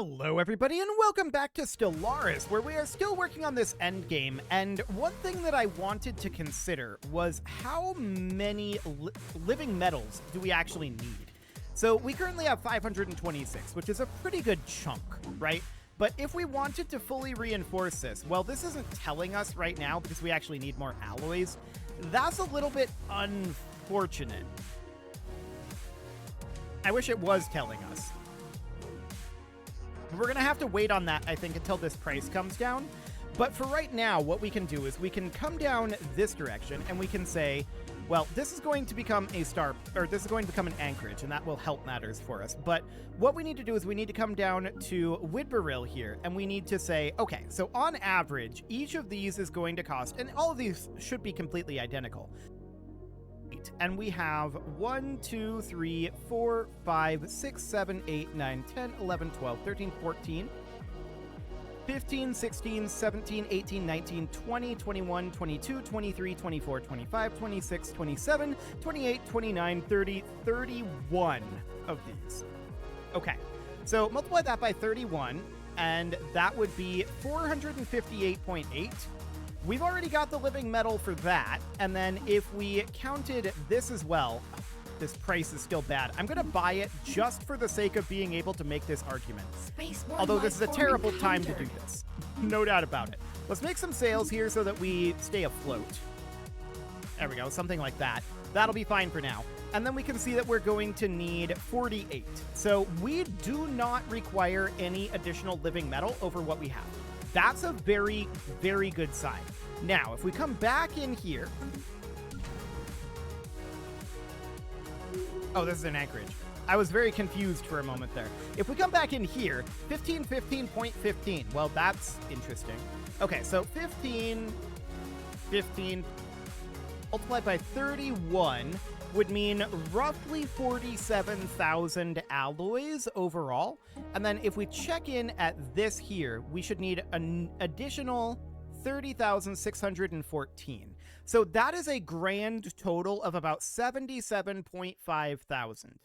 Hello everybody and welcome back to Stellaris, where we are still working on this endgame, and one thing that I wanted to consider was how many living metals do we actually need? So we currently have 526, which is a pretty good chunk, right? But if we wanted to fully reinforce this, well, this isn't telling us right now because we actually need more alloys. That's a little bit unfortunate. I wish it was telling us. We're going to have to wait on that, I think, until this price comes down. But for right now, what we can do is we can come down this direction and we can say, well, this is going to become a star, or this is going to become an anchorage, and that will help matters for us. But what we need to do is we need to come down to Widbaril here, and we need to say, okay, so on average, each of these is going to cost, and all of these should be completely identical. And we have 1, 2, 3, 4, 5, 6, 7, 8, 9, 10, 11, 12, 13, 14, 15, 16, 17, 18, 19, 20, 21, 22, 23, 24, 25, 26, 27, 28, 29, 30, 31 of these. Okay, so multiply that by 31, and that would be 458.8. We've already got the living metal for that, and then if we counted this as well, this price is still bad. I'm going to buy it just for the sake of being able to make this argument. Although this is a terrible time to do this. No doubt about it. Let's make some sales here so that we stay afloat. There we go, something like that. That'll be fine for now. And then we can see that we're going to need 48. So we do not require any additional living metal over what we have. That's a very, very good sign. Now, if we come back in here... Oh, this is an anchorage. I was very confused for a moment there. If we come back in here, 15, 15.15. Well, that's interesting. Okay, so 15 multiplied by 31 would mean roughly 47,000 alloys overall. And then if we check in at this here, we should need an additional 30,614. So that is a grand total of about 77.5 thousand.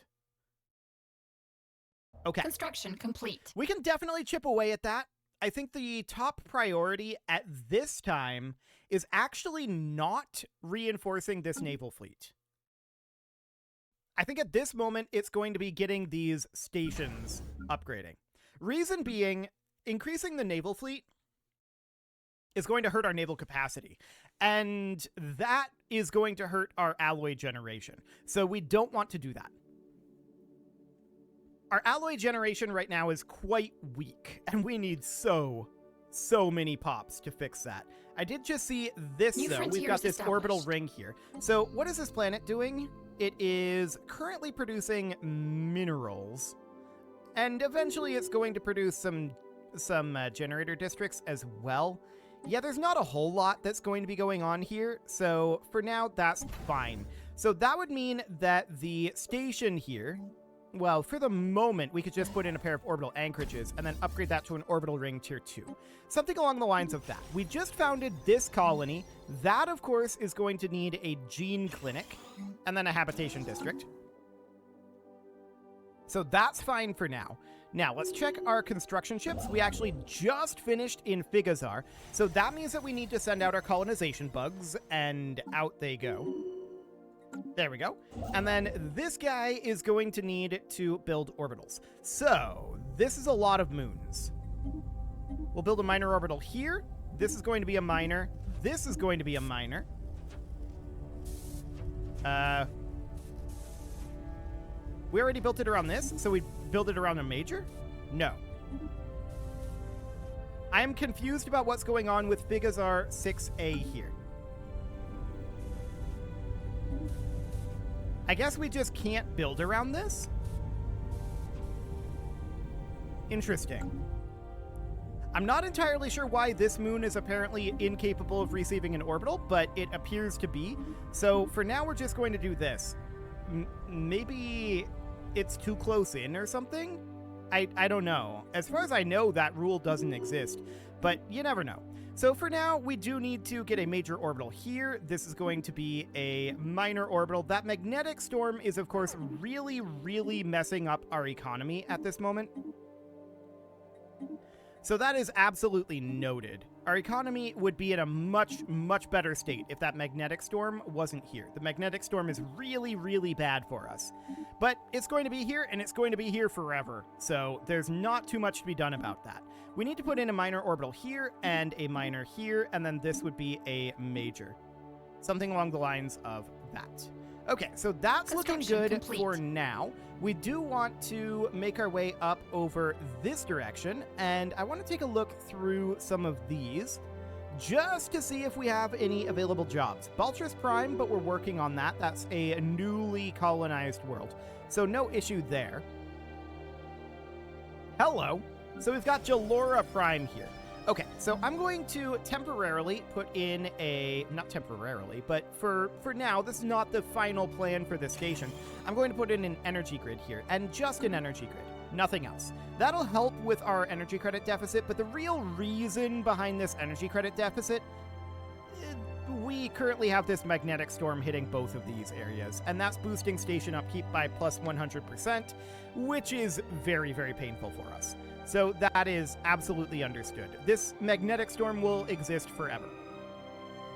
Okay. Construction complete. We can definitely chip away at that. I think the top priority at this time is actually not reinforcing this naval fleet. I think at this moment, it's going to be getting these stations upgrading. Reason being, increasing the naval fleet is going to hurt our naval capacity. And that is going to hurt our alloy generation. So we don't want to do that. Our alloy generation right now is quite weak. And we need so many pops to fix that. I did just see this, though. We've got this orbital ring here. So what is this planet doing? It is currently producing minerals, and eventually it's going to produce some generator districts as well. Yeah, there's not a whole lot that's going to be going on here, so for now, that's fine. So that would mean that the station here, well, for the moment, we could just put in a pair of orbital anchorages and then upgrade that to an orbital ring tier 2. Something along the lines of that. We just founded this colony. That, of course, is going to need a gene clinic and then a habitation district. So that's fine for now. Now, let's check our construction ships. We actually just finished in Figazar. So that means that we need to send out our colonization bugs, and out they go. There we go. And then this guy is going to need to build orbitals. So this is a lot of moons. We'll build a minor orbital here. This is going to be a minor. This is going to be a minor. We already built it around this, so we build it around a major? No. I am confused about what's going on with Figazar 6A here. I guess we just can't build around this? Interesting. I'm not entirely sure why this moon is apparently incapable of receiving an orbital, but it appears to be. So for now, we're just going to do this. Maybe it's too close in or something? I don't know. As far as I know, that rule doesn't exist, but you never know. So for now, we do need to get a major orbital here. This is going to be a minor orbital. That magnetic storm is, of course, really, really messing up our economy at this moment. So that is absolutely noted. Our economy would be in a much, much better state if that magnetic storm wasn't here. The magnetic storm is really, really bad for us. But it's going to be here, and it's going to be here forever. So there's not too much to be done about that. We need to put in a minor orbital here, and a minor here, and then this would be a major. Something along the lines of that. Okay, so that's looking good for now. We do want to make our way up over this direction, and I want to take a look through some of these just to see if we have any available jobs. Baltris Prime, but we're working on that. That's a newly colonized world, so no issue there. Hello. So we've got Jalora Prime here. Okay, so I'm going to temporarily put in a, not temporarily, but for now, this is not the final plan for this station. I'm going to put in an energy grid here, and just an energy grid, nothing else. That'll help with our energy credit deficit, but the real reason behind this energy credit deficit, we currently have this magnetic storm hitting both of these areas, and that's boosting station upkeep by plus 100%, which is very, very painful for us. So that is absolutely understood. This magnetic storm will exist forever.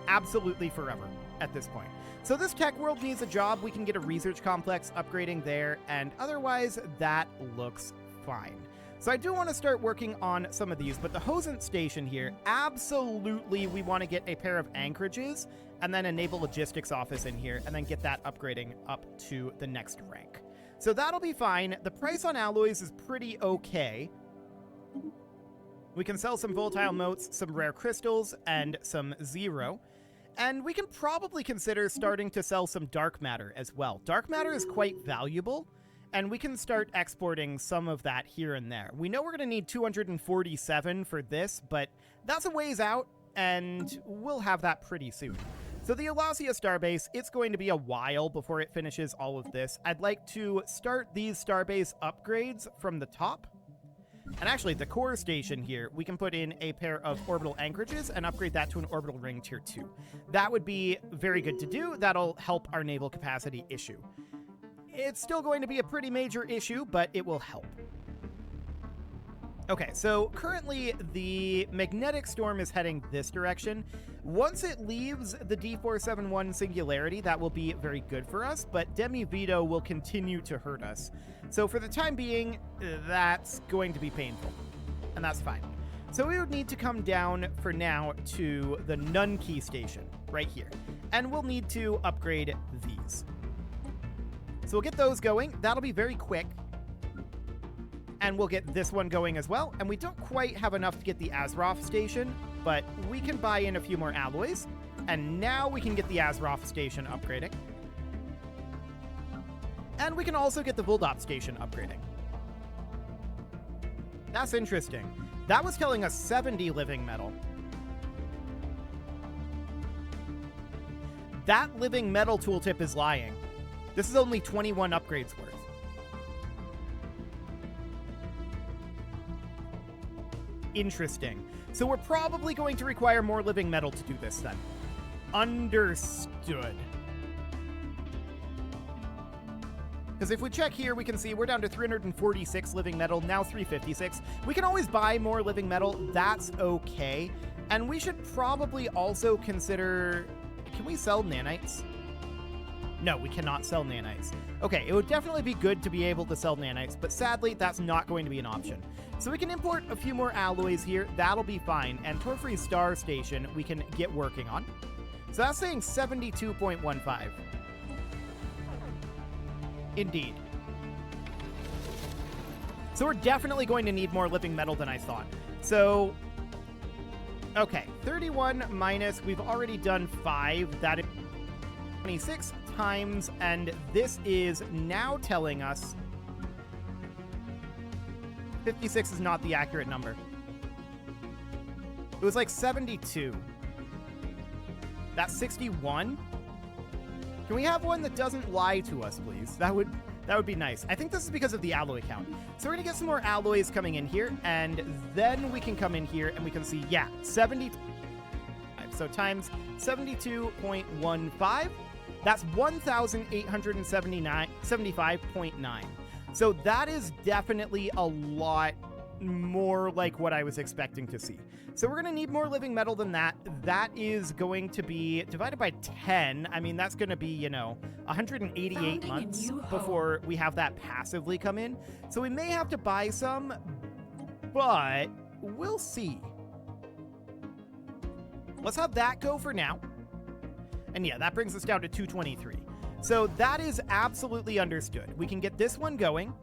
Absolutely forever at this point. So this tech world needs a job. We can get a research complex upgrading there, and otherwise that looks fine. So I do want to start working on some of these, but the Hosen station here, absolutely we want to get a pair of anchorages and then a naval logistics office in here and then get that upgrading up to the next rank. So that'll be fine. The price on alloys is pretty okay. We can sell some volatile motes, some rare crystals, and some zero. And we can probably consider starting to sell some dark matter as well. Dark matter is quite valuable, and we can start exporting some of that here and there. We know we're going to need 247 for this, but that's a ways out, and we'll have that pretty soon. So the Eulasia starbase, it's going to be a while before it finishes all of this. I'd like to start these starbase upgrades from the top. And actually, the core station here, we can put in a pair of orbital anchorages and upgrade that to an orbital ring tier 2. That would be very good to do. That'll help our naval capacity issue. It's still going to be a pretty major issue, but it will help. Okay, so currently the magnetic storm is heading this direction. Once it leaves the D471 singularity, that will be very good for us, but Demi Vito will continue to hurt us. So for the time being, that's going to be painful, and that's fine. So we would need to come down for now to the Nunkey station right here, and we'll need to upgrade these. So we'll get those going. That'll be very quick. And we'll get this one going as well. And we don't quite have enough to get the Azeroth station, but we can buy in a few more alloys. And now we can get the Azeroth station upgrading. And we can also get the Vuldop station upgrading. That's interesting. That was telling us 70 living metal. That living metal tooltip is lying. This is only 21 upgrades worth. Interesting. So we're probably going to require more living metal to do this then. Understood. Because if we check here, we can see we're down to 346 living metal, now 356. We can always buy more living metal. That's okay. And we should probably also consider... Can we sell nanites? No, we cannot sell nanites. Okay, it would definitely be good to be able to sell nanites, but sadly, that's not going to be an option. So we can import a few more alloys here. That'll be fine. And Torfree Star Station, we can get working on. So that's saying 72.15. Indeed. So we're definitely going to need more living metal than I thought. So, okay, 31 minus, we've already done 5. That is 26 times, and this is now telling us 56 is not the accurate number. It was like 72. That's 61. Can we have one that doesn't lie to us, please? That would be nice. I think this is because of the alloy count. So we're gonna get some more alloys coming in here, and then we can come in here and we can see, yeah, 70. So times 72.15. That's 1,875.9. So that is definitely a lot more like what I was expecting to see. So we're going to need more living metal than that. That is going to be divided by 10. I mean, that's going to be, 188 months before we have that passively come in. So we may have to buy some, but we'll see. Let's have that go for now. And yeah, that brings us down to 223. So that is absolutely understood. We can get this one going.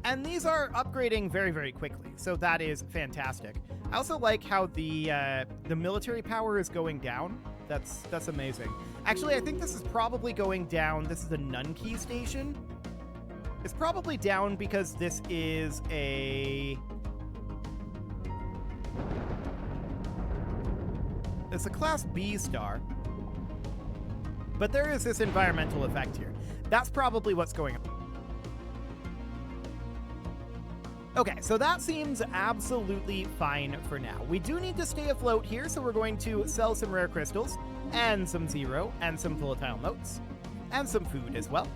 And these are upgrading very, very quickly. So that is fantastic. I also like how the military power is going down. That's amazing. Actually, I think this is probably going down. This is the Nunkey station. It's probably down because this is it's a Class B star. But there is this environmental effect here. That's probably what's going on. Okay, so that seems absolutely fine for now. We do need to stay afloat here, so we're going to sell some rare crystals, and some zero, and some volatile motes, and some food as well.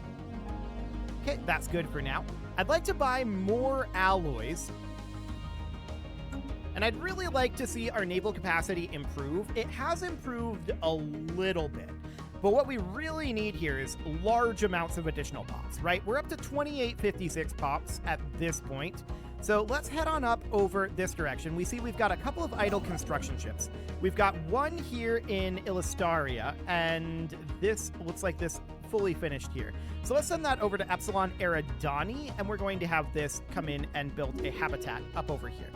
Okay, that's good for now. I'd like to buy more alloys, and I'd really like to see our naval capacity improve. It has improved a little bit, but what we really need here is large amounts of additional pops, right? We're up to 2856 pops at this point. So let's head on up over this direction. We see we've got a couple of idle construction ships. We've got one here in Illustaria, and this looks like this fully finished here. So let's send that over to Epsilon Eridani, and we're going to have this come in and build a habitat up over here.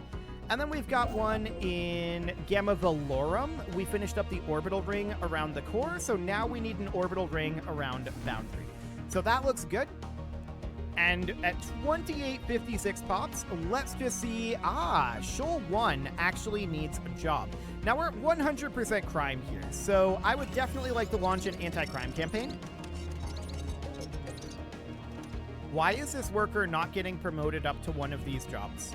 And then we've got one in Gamma Velorum. We finished up the orbital ring around the core, so now we need an orbital ring around Boundary. So that looks good. And at 2856 pops, let's just see, Shoal 1 actually needs a job. Now we're at 100% crime here, so I would definitely like to launch an anti-crime campaign. Why is this worker not getting promoted up to one of these jobs?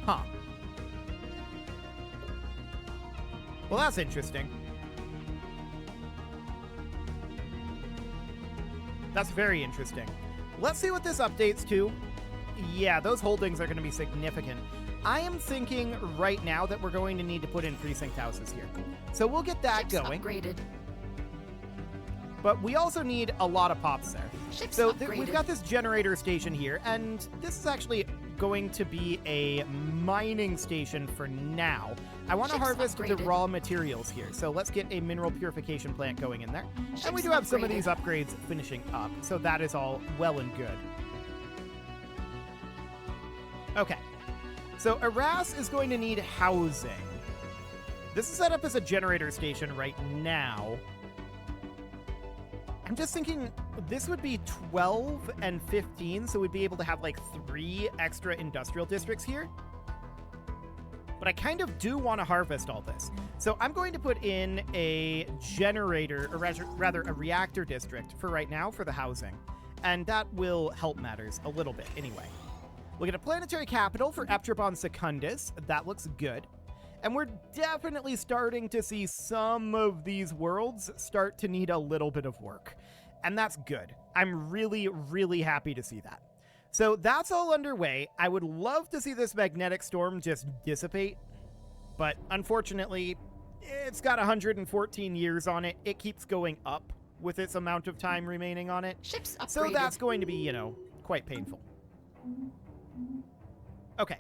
Huh. Well, that's interesting. That's very interesting. Let's see what this updates to. Yeah, those holdings are going to be significant. I am thinking right now that we're going to need to put in precinct houses here. So we'll get that Ships going. Upgraded. But we also need a lot of pops there. Ships So upgraded. we've got this generator station here, and this is actually going to be a mining station for now. I want to Ships harvest the upgraded. raw materials here, so let's get a mineral purification plant going in there. And we Ships do have some of upgraded. these upgrades finishing up, so that is all well and good. Okay, so Arras is going to need housing. This is set up as a generator station right now. I'm just thinking this would be 12 and 15, so we'd be able to have like 3 extra industrial districts here. But I kind of do want to harvest all this. So I'm going to put in a generator, or rather a reactor district for right now for the housing. And that will help matters a little bit anyway. We'll get a planetary capital for Eptrabon Secundus. That looks good. And we're definitely starting to see some of these worlds start to need a little bit of work. And that's good. I'm really, really happy to see that. So that's all underway. I would love to see this magnetic storm just dissipate. But unfortunately, it's got 114 years on it. It keeps going up with its amount of time remaining on it. Ships upgraded. So that's going to be, quite painful. Okay.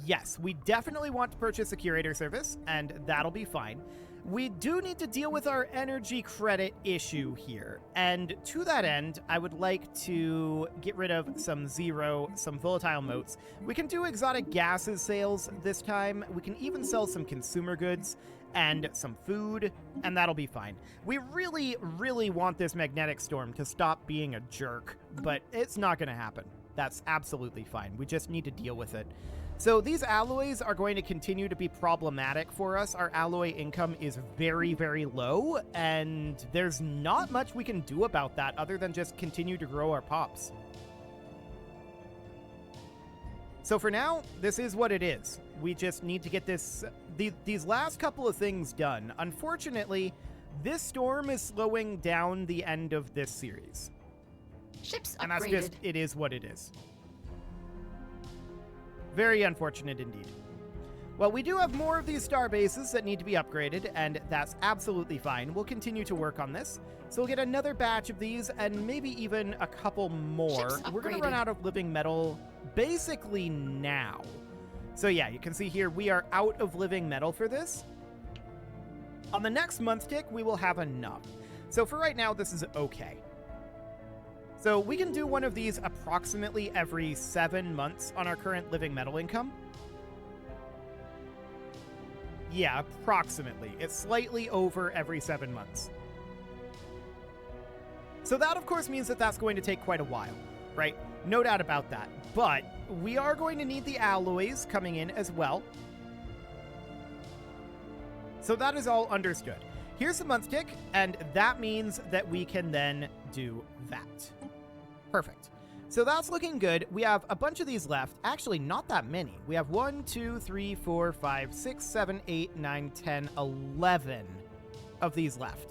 Yes, we definitely want to purchase a curator service, and that'll be fine. We do need to deal with our energy credit issue here, and to that end, I would like to get rid of some zero, some volatile motes. We can do exotic gases sales this time. We can even sell some consumer goods and some food, and that'll be fine. We really, really want this magnetic storm to stop being a jerk, but it's not going to happen. That's absolutely fine. We just need to deal with it. So these alloys are going to continue to be problematic for us. Our alloy income is very, very low, and there's not much we can do about that other than just continue to grow our pops. So for now, this is what it is. We just need to get these last couple of things done. Unfortunately, this storm is slowing down the end of this series. Ships And that's upgraded. just, it is what it is. Very unfortunate indeed. Well, we do have more of these star bases that need to be upgraded, and that's absolutely fine. We'll continue to work on this. So we'll get another batch of these, and maybe even a couple more. Ships We're going to upgraded. run out of living metal basically now. So yeah, you can see here we are out of living metal for this. On the next month tick, we will have enough. So for right now, this is okay. So we can do one of these approximately every 7 months on our current living metal income. Yeah, approximately. It's slightly over every 7 months. So that, of course, means that that's going to take quite a while, right? No doubt about that. But we are going to need the alloys coming in as well. So that is all understood. Here's the month tick, and that means that we can then do that. Perfect. So that's looking good. We have a bunch of these left. Actually, not that many. We have 1, 2, 3, 4, 5, 6, 7, 8, 9, 10, 11 of these left.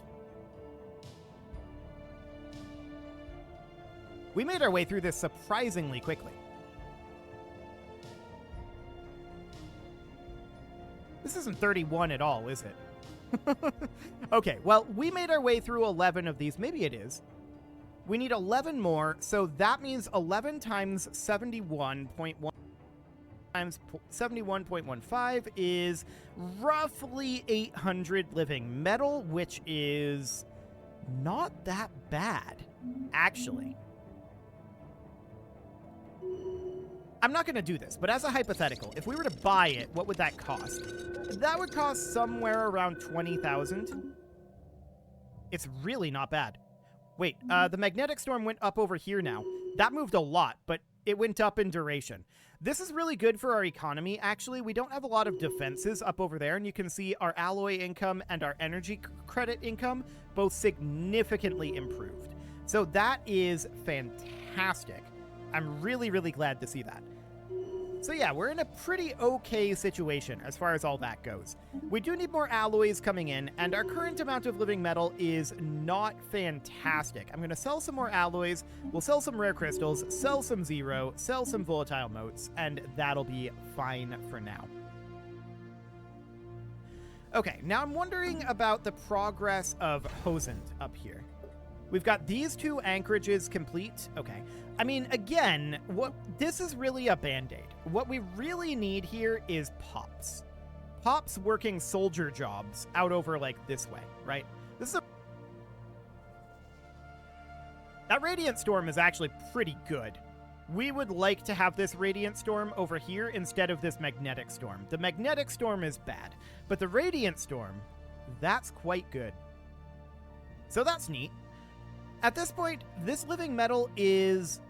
We made our way through this surprisingly quickly. This isn't 31 at all, is it? Okay, well, we made our way through 11 of these. Maybe it is. We need 11 more, so that means 11 times 71.1 times 71.15 is roughly 800 living metal, which is not that bad, actually. I'm not going to do this, but as a hypothetical, if we were to buy it, what would that cost? That would cost somewhere around 20,000. It's really not bad. Wait, the magnetic storm went up over here now. That moved a lot, but it went up in duration. This is really good for our economy, actually. We don't have a lot of defenses up over there, and you can see our alloy income and our energy credit income both significantly improved. So that is fantastic. I'm really, really glad to see that. So yeah, we're in a pretty okay situation as far as all that goes. We do need more alloys coming in, and our current amount of living metal is not fantastic. I'm going to sell some more alloys, we'll sell some rare crystals, sell some zero, sell some volatile motes, and that'll be fine for now. Okay, now I'm wondering about the progress of Hosend up here. We've got these 2 anchorages complete. Okay. I mean, again, this is really a band-aid. What we really need here is Pops. Pops working soldier jobs out over, like, this way, right? That Radiant Storm is actually pretty good. We would like to have this Radiant Storm over here instead of this Magnetic Storm. The Magnetic Storm is bad, but the Radiant Storm, that's quite good. So that's neat. At this point, this living metal is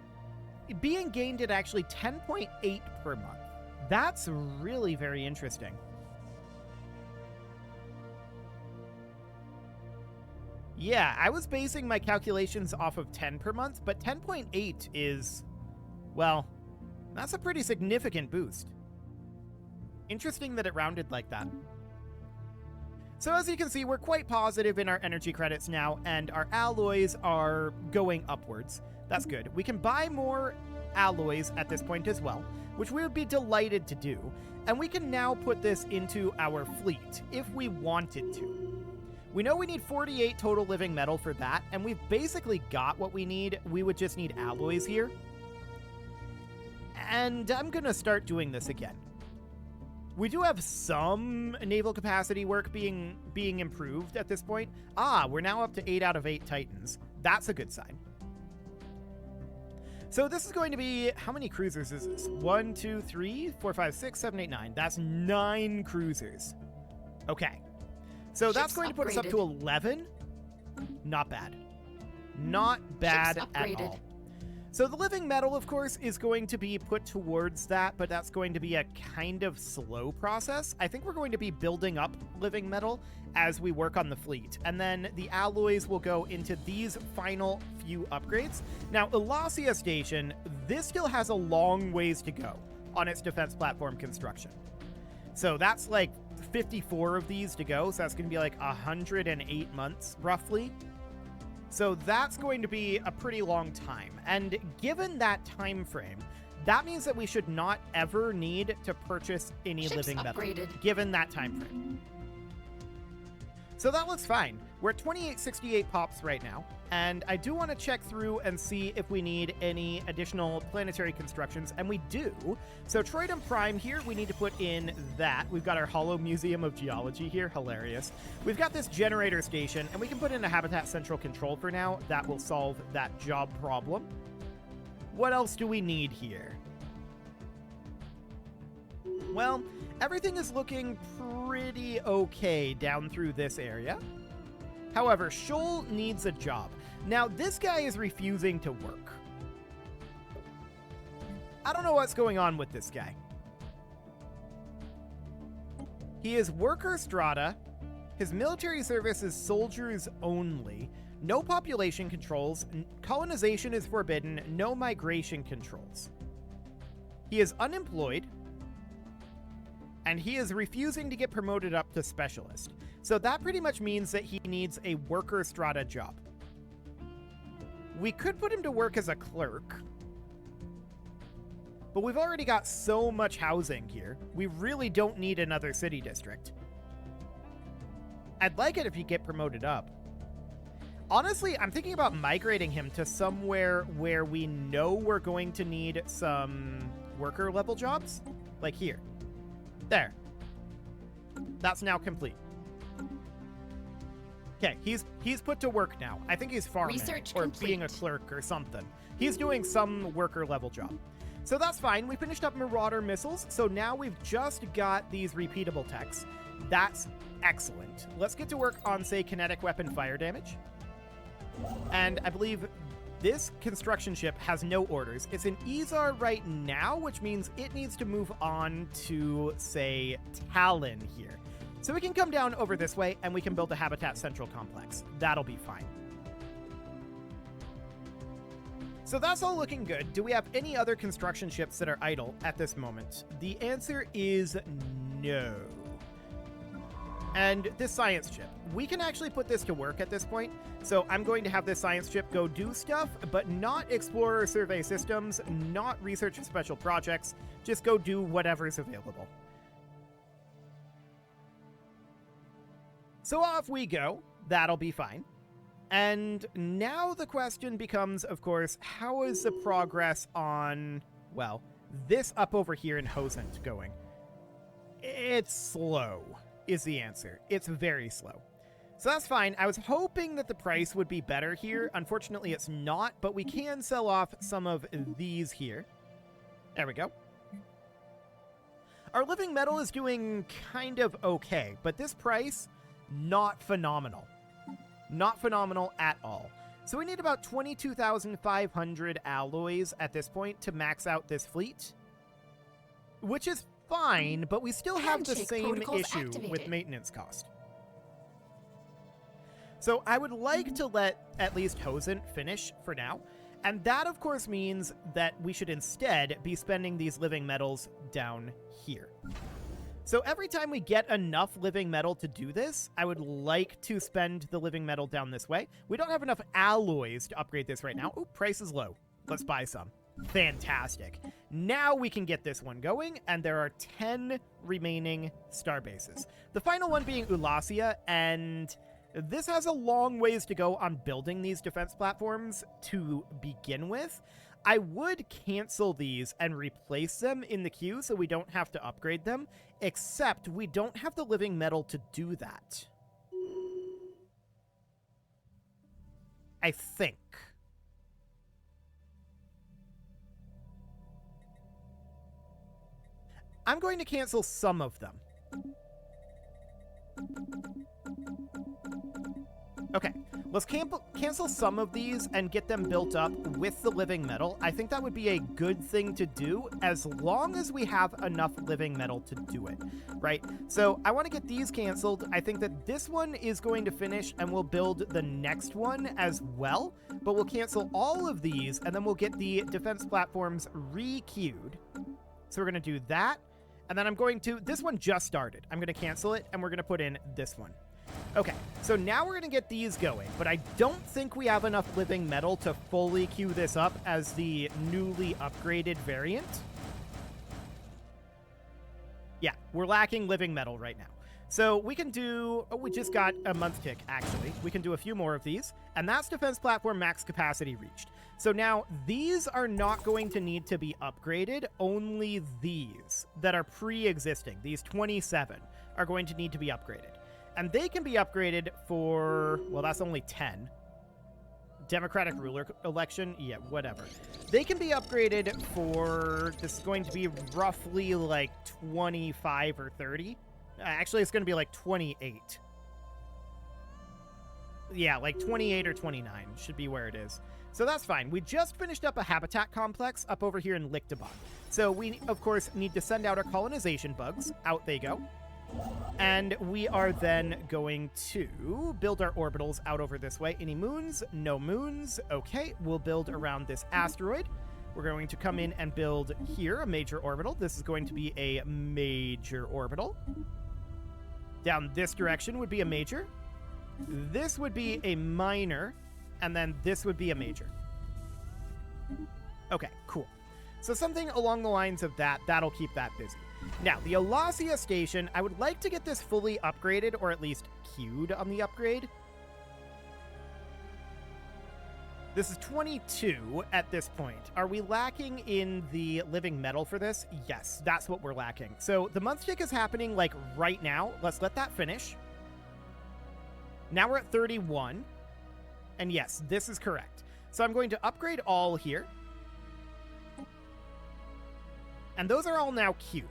being gained at actually 10.8 per month. That's really very interesting. Yeah, I was basing my calculations off of 10 per month, but 10.8 is, well, that's a pretty significant boost. Interesting that it rounded like that. So as you can see, we're quite positive in our energy credits now, and our alloys are going upwards. That's good. We can buy more alloys at this point as well, which we would be delighted to do. And we can now put this into our fleet if we wanted to. We know we need 48 total living metal for that, and we've basically got what we need. We would just need alloys here. And I'm going to start doing this again. We do have some naval capacity work being improved at this point. Ah, we're now up to 8 out of 8 Titans. That's a good sign. So this is going to be, how many cruisers is this? 1, 2, 3, 4, 5, 6, 7, 8, 9. That's 9 cruisers. Okay. So that's going to put us up to 11. Not bad. Not bad at all. So the living metal, of course, is going to be put towards that, but that's going to be a kind of slow process. I think we're going to be building up living metal as we work on the fleet, and then the alloys will go into these final few upgrades. Now, Elasia Station, this still has a long ways to go on its defense platform construction. So that's like 54 of these to go, so that's going to be like 108 months, roughly. So that's going to be a pretty long time. And given that time frame, that means that we should not ever need to purchase any living metal, given that time frame. So that looks fine. We're at 2868 pops right now, and I do want to check through and see if we need any additional planetary constructions, and we do. So Troydom Prime here, we need to put in that. We've got our Hollow Museum of Geology here, hilarious. We've got this generator station, and we can put in a Habitat Central Control for now. That will solve that job problem. What else do we need here? Well, everything is looking pretty okay down through this area. However, Shoal needs a job. Now, this guy is refusing to work. I don't know what's going on with this guy. He is worker strata. His military service is soldiers only. No population controls. Colonization is forbidden. No migration controls. He is unemployed. And he is refusing to get promoted up to specialist. So that pretty much means that he needs a worker strata job. We could put him to work as a clerk, but we've already got so much housing here. We really don't need another city district. I'd like it if you get promoted up. Honestly, I'm thinking about migrating him to somewhere where we know we're going to need some worker level jobs, like here. There. That's now complete. Okay, he's put to work now. I think he's farming or being a clerk or something. He's doing some worker level job. So that's fine. We finished up Marauder missiles, so now we've just got these repeatable techs. That's excellent. Let's get to work on, say, kinetic weapon fire damage. And I believe this construction ship has no orders. It's in Izar right now, which means it needs to move on to, say, Talon here. So we can come down over this way, and we can build a Habitat Central complex. That'll be fine. So that's all looking good. Do we have any other construction ships that are idle at this moment? The answer is no. And this science chip, we can actually put this to work at this point. So I'm going to have this science chip go do stuff, but not explore or survey systems, not research special projects, just go do whatever's available. So off we go. That'll be fine. And now the question becomes, of course, how is the progress on, well, this up over here in Hosent going? It's slow. Is the answer. It's very slow. So that's fine. I was hoping that the price would be better here. Unfortunately, it's not, but we can sell off some of these here. There we go. Our living metal is doing kind of okay, but this price, not phenomenal. Not phenomenal at all. So we need about 22,500 alloys at this point to max out this fleet, which is fine, but we still have the same issue with maintenance cost. So I would like to let at least Hosent finish for now, and that of course means that we should instead be spending these living metals down here. So every time we get enough living metal to do this, I would like to spend the living metal down this way. We don't have enough alloys to upgrade this right now. Oh, price is low. Let's buy some. Fantastic. Now we can get this one going, and there are 10 remaining star bases. The final one being Ulasia, and this has a long ways to go on building these defense platforms to begin with. I would cancel these and replace them in the queue so we don't have to upgrade them, except we don't have the living metal to do that. I think. I'm going to cancel some of them. Okay, let's cancel some of these and get them built up with the living metal. I think that would be a good thing to do as long as we have enough living metal to do it, right? So I want to get these canceled. I think that this one is going to finish and we'll build the next one as well, but we'll cancel all of these and then we'll get the defense platforms re-queued. So we're going to do that. And then I'm going to, this one just started. I'm going to cancel it and we're going to put in this one. Okay, so now we're going to get these going, but I don't think we have enough living metal to fully queue this up as the newly upgraded variant. Yeah, we're lacking living metal right now. So we can do, we just got a month tick, actually. We can do a few more of these, and that's defense platform max capacity reached. So now these are not going to need to be upgraded. Only these that are pre-existing, these 27, are going to need to be upgraded. And they can be upgraded for, well, that's only 10. Democratic ruler election, yeah, whatever. They can be upgraded for, this is going to be roughly like 25 or 30. Actually, it's going to be like 28. Yeah, like 28 or 29 should be where it is. So that's fine. We just finished up a habitat complex up over here in Lichtabon. So we, of course, need to send out our colonization bugs. Out they go. And we are then going to build our orbitals out over this way. Any moons? No moons. Okay, we'll build around this asteroid. We're going to come in and build here a major orbital. This is going to be a major orbital. Down this direction would be a major. This would be a minor. And then this would be a major. Okay, cool. So something along the lines of that, that'll keep that busy. Now, the Alasia station, I would like to get this fully upgraded, or at least queued on the upgrade. This is 22 at this point. Are we lacking in the living metal for this? Yes, that's what we're lacking. So the month tick is happening like right now. Let's let that finish. Now we're at 31. And yes, this is correct. So I'm going to upgrade all here. And those are all now queued.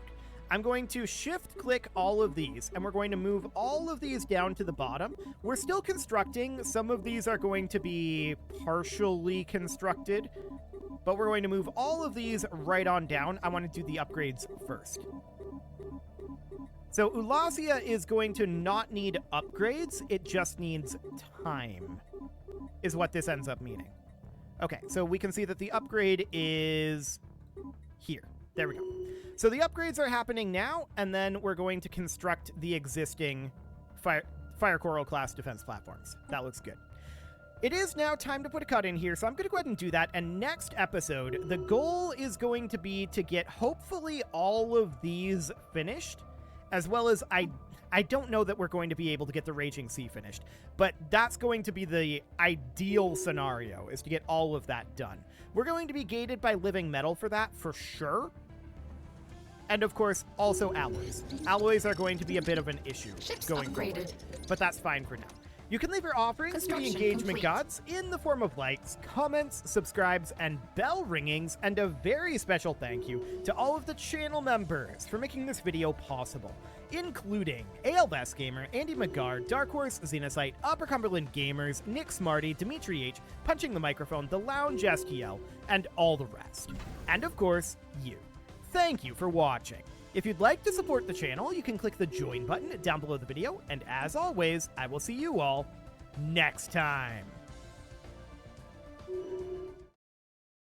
I'm going to shift-click all of these, and we're going to move all of these down to the bottom. We're still constructing. Some of these are going to be partially constructed, but we're going to move all of these right on down. I want to do the upgrades first. So Ulasia is going to not need upgrades. It just needs time, is what this ends up meaning. Okay, so we can see that the upgrade is here. There we go. So the upgrades are happening now, and then we're going to construct the existing Fire Coral class defense platforms. That looks good. It is now time to put a cut in here, so I'm going to go ahead and do that. And next episode, the goal is going to be to get hopefully all of these finished, as well as I don't know that we're going to be able to get the Raging Sea finished, but that's going to be the ideal scenario, is to get all of that done. We're going to be gated by living metal for that, for sure. And of course, also alloys. Alloys are going to be a bit of an issue going forward, but that's fine for now. You can leave your offerings to the engagement gods in the form of likes, comments, subscribes, and bell ringings, and a very special thank you to all of the channel members for making this video possible, including ALS Gamer, Andy McGar, Dark Horse, Xenocyte, Upper Cumberland Gamers, Nick Smarty, Dimitri H, Punching the Microphone, The Lounge STL, and all the rest. And of course, you. Thank you for watching. If you'd like to support the channel, you can click the join button down below the video, and as always, I will see you all next time.